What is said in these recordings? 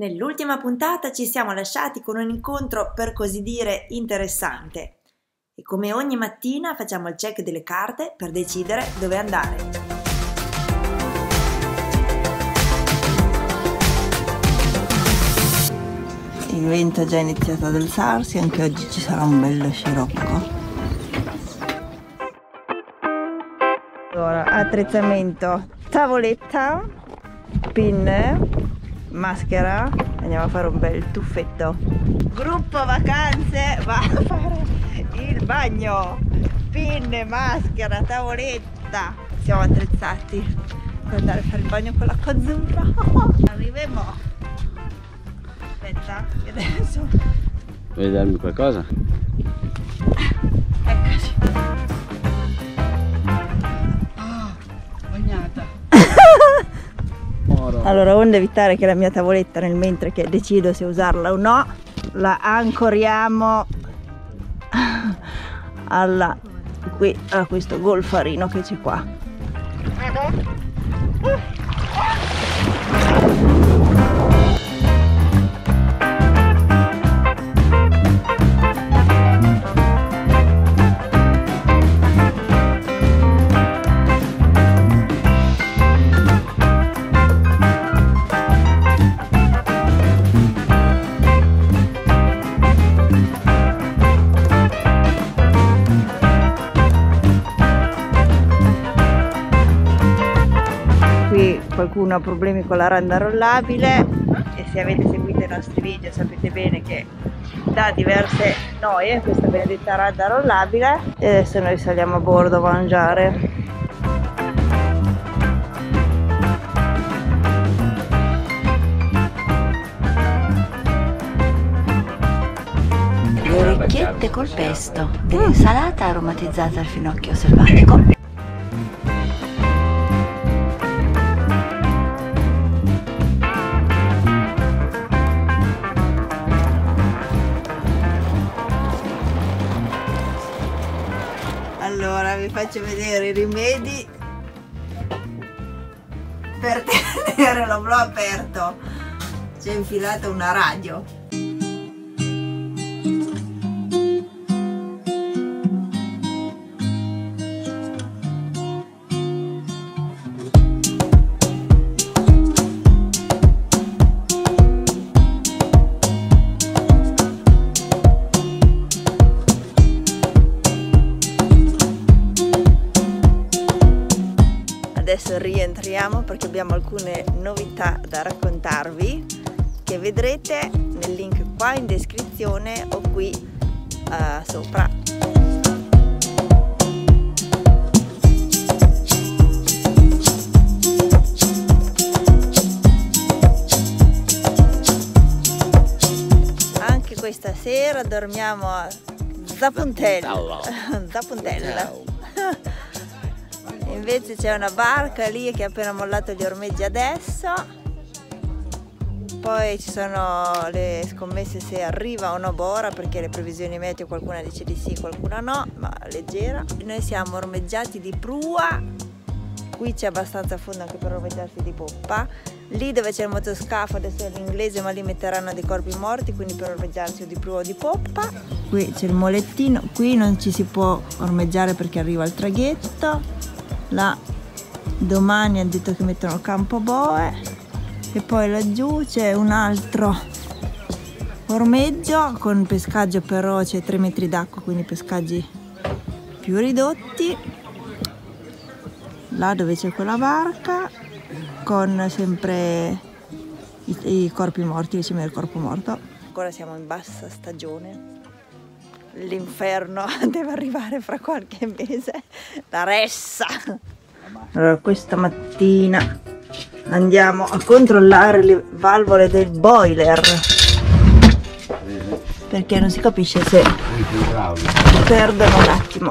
Nell'ultima puntata ci siamo lasciati con un incontro per così dire interessante e come ogni mattina facciamo il check delle carte per decidere dove andare. Il vento è già iniziato ad alzarsi, anche oggi ci sarà un bello scirocco. Allora, attrezzamento, tavoletta, pin, maschera, andiamo a fare un bel tuffetto. Gruppo vacanze va a fare il bagno, pin, maschera, tavoletta. Siamo attrezzati per andare a fare il bagno con l'acqua azzurra. Arriviamo. Aspetta, che adesso vuoi darmi qualcosa? Eccoci. Bagnata. Allora, onde evitare che la mia tavoletta nel mentre che decido se usarla o no, la ancoriamo a questo golfarino che c'è qua. Qualcuno ha problemi con la randa rollabile e se avete seguito i nostri video sapete bene che dà diverse noie questa benedetta randa rollabile e adesso noi saliamo a bordo a mangiare. Le orecchiette col pesto dell'insalata aromatizzata al finocchio selvatico. Allora vi faccio vedere i rimedi per tenere l'oblò aperto. C'è infilata una radio. Adesso rientriamo perché abbiamo alcune novità da raccontarvi che vedrete nel link qua in descrizione o qui sopra. Anche questa sera dormiamo a Zapuntella. Zapuntella. Invece c'è una barca lì che ha appena mollato gli ormeggi adesso, poi ci sono le scommesse se arriva o no Bora perché le previsioni meteo qualcuna dice di sì, qualcuna no, ma leggera. Noi siamo ormeggiati di prua, qui c'è abbastanza fondo anche per ormeggiarsi di poppa, lì dove c'è il motoscafo adesso è l'inglese ma lì metteranno dei corpi morti quindi per ormeggiarsi o di prua o di poppa. Qui c'è il molettino, qui non ci si può ormeggiare perché arriva il traghetto. Là domani hanno detto che mettono il campo boe e poi laggiù c'è un altro ormeggio con pescaggio, però c'è 3 metri d'acqua quindi pescaggi più ridotti. Là dove c'è quella barca con sempre i corpi morti, le cime del corpo morto. Ancora siamo in bassa stagione, l'inferno deve arrivare fra qualche mese, la ressa. Allora questa mattina andiamo a controllare le valvole del boiler perché non si capisce se perdono un attimo.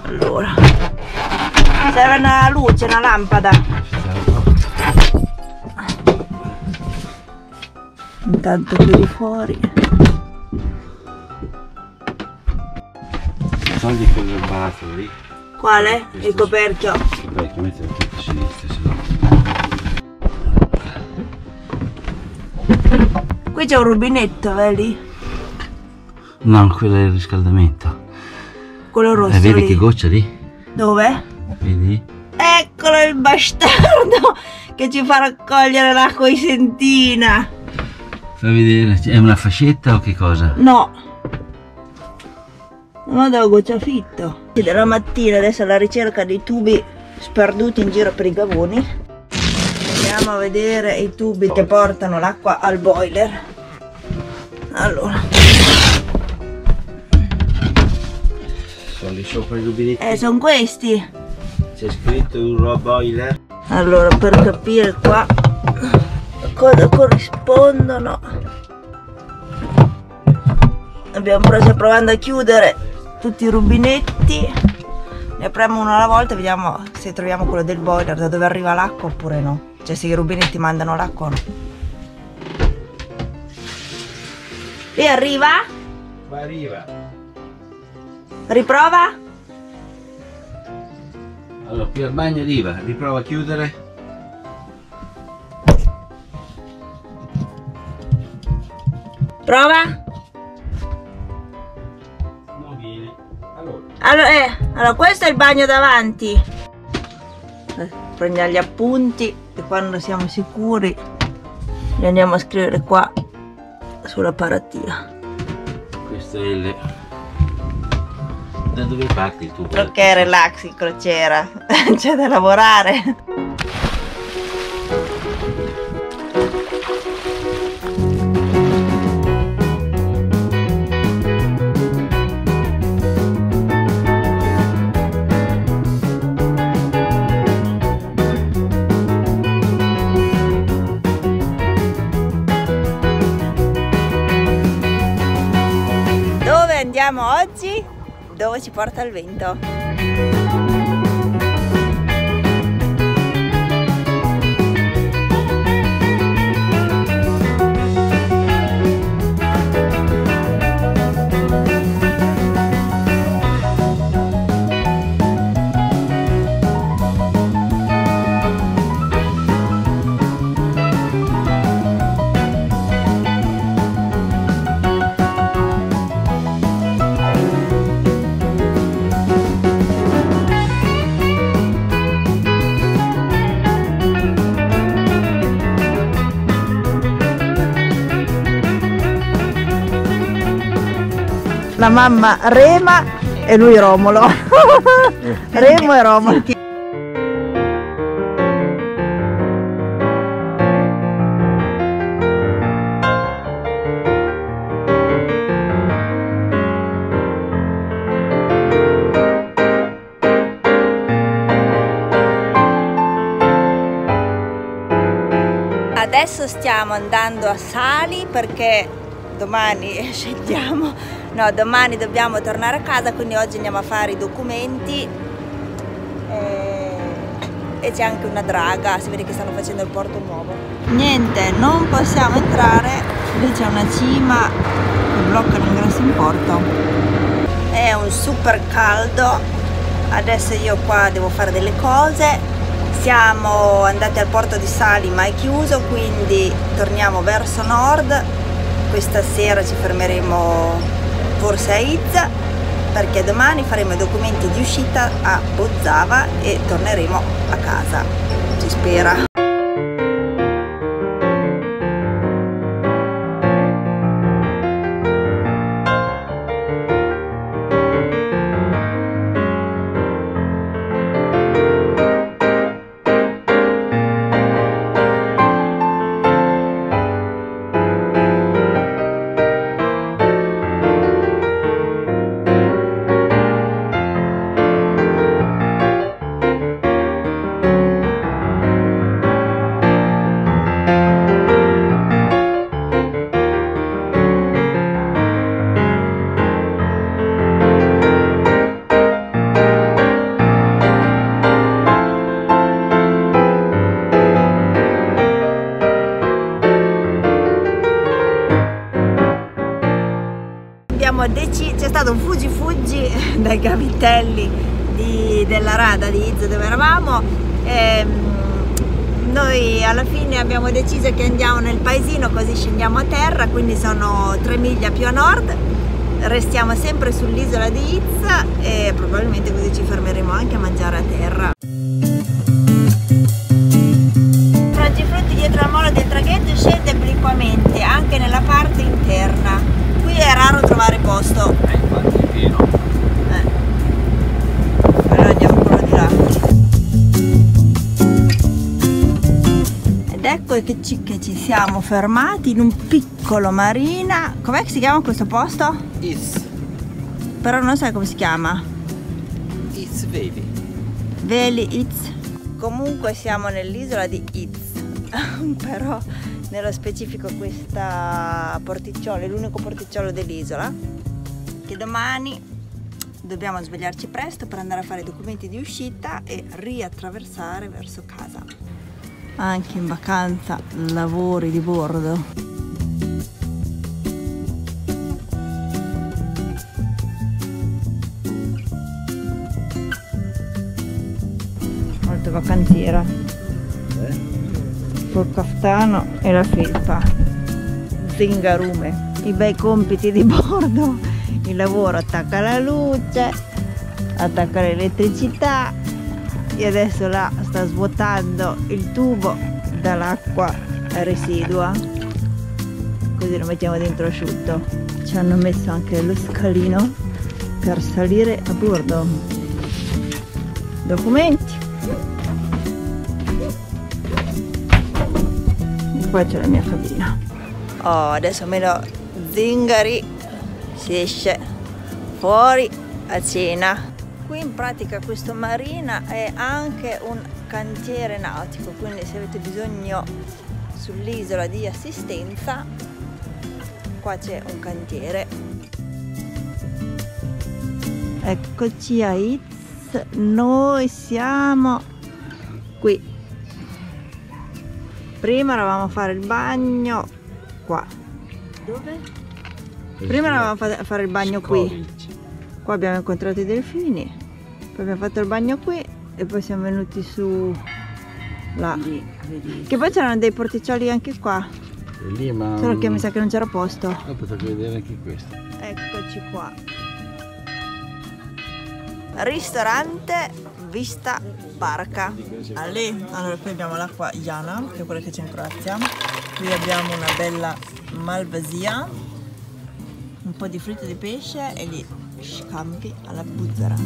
Allora serve una luce, una lampada. Intanto qui di fuori togli quel barattolo lì. Quale? Il coperchio? Il coperchio, mettilo a sinistra, se no. Qui c'è un rubinetto, vedi? No, quello è il riscaldamento. Quello rosso Vedi lì. che goccia lì? Dove? Vedi? Eccolo il bastardo che ci fa raccogliere l'acqua in sentina. Fai vedere, è una fascetta o che cosa? No. No, devo gocciafitto. Della mattina adesso alla ricerca dei tubi sperduti in giro per i gavoni. Andiamo a vedere i tubi che portano l'acqua al boiler. Allora. Sono lì sopra i rubinetti. Sono questi. C'è scritto un raw boiler. Allora, per capire qua a cosa corrispondono, abbiamo preso provando a chiudere tutti i rubinetti. Ne apriamo uno alla volta e vediamo se troviamo quello del boiler, da dove arriva l'acqua oppure no. Cioè se i rubinetti mandano l'acqua o no. E arriva? Qua arriva. Riprova? Allora, qui al bagno arriva, riprova a chiudere. Prova? Non viene. Allora, questo è il bagno davanti. Prendiamo gli appunti e quando siamo sicuri li andiamo a scrivere qua sulla paratia. Questo è il... Da dove parti tu? Perché relax in crociera, c'è da lavorare. Dove andiamo oggi? Dove ci porta il vento? La mamma rema e lui Romolo. Remo e Romolo. Adesso stiamo andando a Sali perché domani scendiamo. No, domani dobbiamo tornare a casa, quindi oggi andiamo a fare i documenti e c'è anche una draga, si vede che stanno facendo il porto nuovo. Niente, non possiamo entrare, lì c'è una cima che blocca l'ingresso in porto. È un super caldo, adesso io qua devo fare delle cose. Siamo andati al porto di Sali ma è chiuso, quindi torniamo verso nord. Questa sera ci fermeremo forse a Izza perché domani faremo i documenti di uscita a Bozzava e torneremo a casa, si spera. C'è stato un fuggi dai gavitelli della rada di Izza dove eravamo. Noi alla fine abbiamo deciso che andiamo nel paesino, così scendiamo a terra, quindi sono 3 miglia più a nord. Restiamo sempre sull'isola di Itz e probabilmente così ci fermeremo anche a mangiare a terra. Frangifrutti dietro al molo del traghetto scende obliquamente anche nella parte interna. Qui è raro trovare posto. Infatti è pieno. Allora andiamo quello di là. Ed ecco che ci siamo fermati in un piccolo marina. Com'è che si chiama questo posto? Itz. Però non sai come si chiama. Itz Veli. Veli Itz. Comunque siamo nell'isola di Itz. Però nello specifico questa porticciolo è l'unico porticciolo dell'isola, che domani dobbiamo svegliarci presto per andare a fare i documenti di uscita e riattraversare verso casa. Anche in vacanza lavori di bordo. Molto vacanziera. Col caftano e la felpa, zingarume, i bei compiti di bordo, il lavoro attacca la luce, attacca l'elettricità e adesso là sta svuotando il tubo dall'acqua residua, così lo mettiamo dentro asciutto. Ci hanno messo anche lo scalino per salire a bordo. Documenti. Qua c'è la mia cabina. Oh, adesso meno zingari, si esce fuori a cena. Qui in pratica questo marina è anche un cantiere nautico, quindi se avete bisogno sull'isola di assistenza, qua c'è un cantiere. Eccoci a Itz, noi siamo qui. Prima eravamo a fare il bagno qua. Dove? Prima eravamo a fare il bagno qui. Qua abbiamo incontrato i delfini. Poi abbiamo fatto il bagno qui e poi siamo venuti su là. Che poi c'erano dei porticcioli anche qua. Lì, ma... Solo che mi sa che non c'era posto. Potete vedere anche questo. Eccoci qua. Ristorante vista barca. Allora qui abbiamo l'acqua Jana, che è quella che c'è in Croazia. Qui abbiamo una bella malvasia, un po' di fritto di pesce e lì scampi alla buzzera.